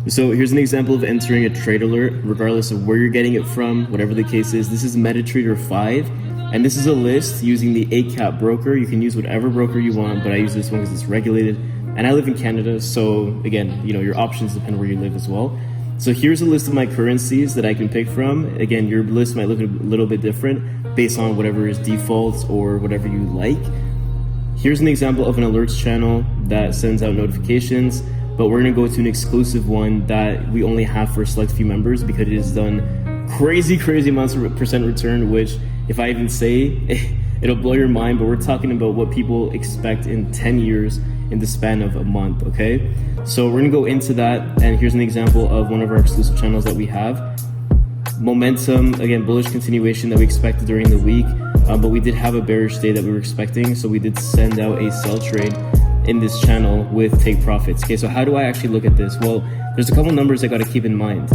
So here's an example of entering a trade alert, regardless of where you're getting it from, whatever the case is. This is MetaTrader 5, and this is a list using the 8-cap broker. You can use whatever broker you want, but I use this one because it's regulated. And I live in Canada, so again, your options depend where you live as well. So here's a list of my currencies that I can pick from. Again, your list might look a little bit different based on whatever is default or whatever you like. Here's an example of an alerts channel that sends out notifications, but we're gonna go to an exclusive one that we only have for a select few members because it has done crazy amounts of percent return, which if I even say, it'll blow your mind, but we're talking about what people expect in 10 years in the span of a month, okay? So we're gonna go into that, and here's an example of one of our exclusive channels that we have. Momentum, again, bullish continuation that we expected during the week, but we did have a bearish day that we were expecting, so we did send out a sell trade in this channel with take profits. Okay, so how do I actually look at this? Well, there's a couple numbers I gotta keep in mind.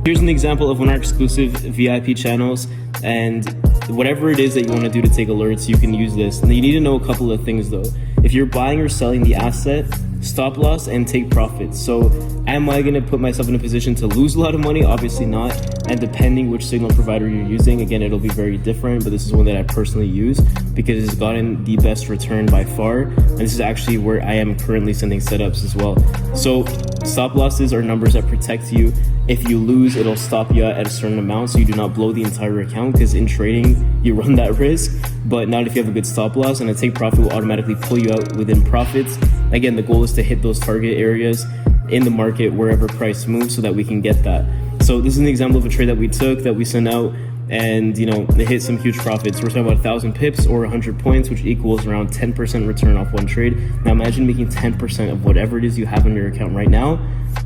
Here's an example of one of our exclusive VIP channels, and whatever it is that you want to do to take alerts, you can use this. And you need to know a couple of things though. If you're buying or selling the asset, stop loss and take profits. So am I going to put myself in a position to lose a lot of money? Obviously not. And depending which signal provider you're using, again, it'll be very different, but this is one that I personally use because it's gotten the best return by far. And this is actually where I am currently sending setups as well. So stop losses are numbers that protect you. If you lose, it'll stop you at a certain amount so you do not blow the entire account, because in trading, you run that risk, but not if you have a good stop loss, and a take profit will automatically pull you out within profits. Again, the goal is to hit those target areas in the market wherever price moves so that we can get that. So this is an example of a trade that we took, that we sent out, and they hit some huge profits. We're talking about 1,000 pips or 100 points, which equals around 10% return off one trade. Now imagine making 10% of whatever it is you have on your account right now.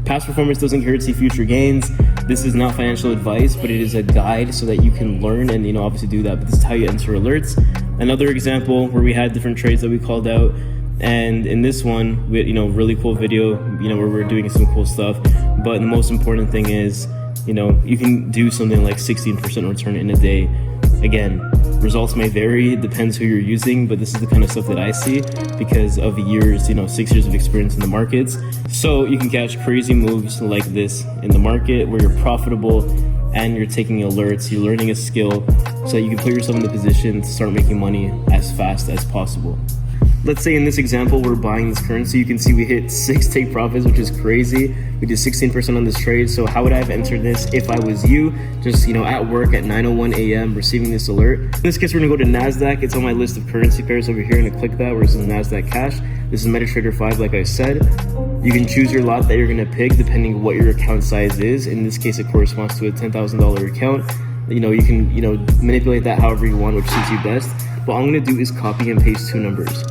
Past performance doesn't guarantee future gains. This is not financial advice, but it is a guide so that you can learn and obviously do that. But this is how you enter alerts. Another example where we had different trades that we called out, and in this one, we had, really cool video, where we're doing some cool stuff. But the most important thing is, you can do something like 16% return in a day. Again, results may vary, it depends who you're using, but this is the kind of stuff that I see because of years, 6 years of experience in the markets. So you can catch crazy moves like this in the market where you're profitable and you're taking alerts, you're learning a skill so that you can put yourself in the position to start making money as fast as possible. Let's say in this example, we're buying this currency. You can see we hit 6 take profits, which is crazy. We did 16% on this trade. So how would I have entered this if I was you? Just, at work at 9:01 a.m. receiving this alert. In this case, we're gonna go to NASDAQ. It's on my list of currency pairs over here. I'm gonna click that where it says NASDAQ cash. This is MetaTrader 5, like I said. You can choose your lot that you're gonna pick depending on what your account size is. In this case, it corresponds to a $10,000 account. You can, manipulate that however you want, which suits you best. What I'm gonna do is copy and paste 2 numbers.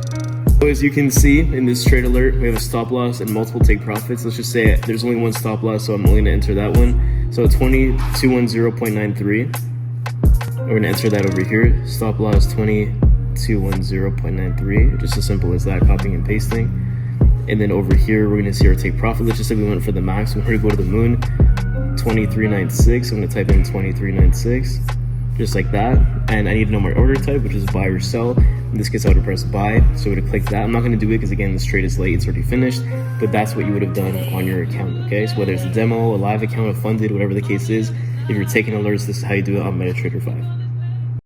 So as you can see in this trade alert, we have a stop loss and multiple take profits. Let's just say there's only one stop loss, so I'm only gonna enter that one. So 2210.93. We're gonna enter that over here. Stop loss 2210.93. Just as simple as that, copying and pasting. And then over here, we're gonna see our take profit. Let's just say we went for the max. We're gonna go to the moon, 2396. I'm gonna type in 2396. Just like that, and I need to know my order type, which is buy or sell. In this case, I would have pressed buy, so I would have clicked that. I'm not going to do it because again, this trade is late, it's already finished, but that's what you would have done on your account, okay? So whether it's a demo, a live account, a funded, whatever the case is, if you're taking alerts, this is how you do it on MetaTrader 5.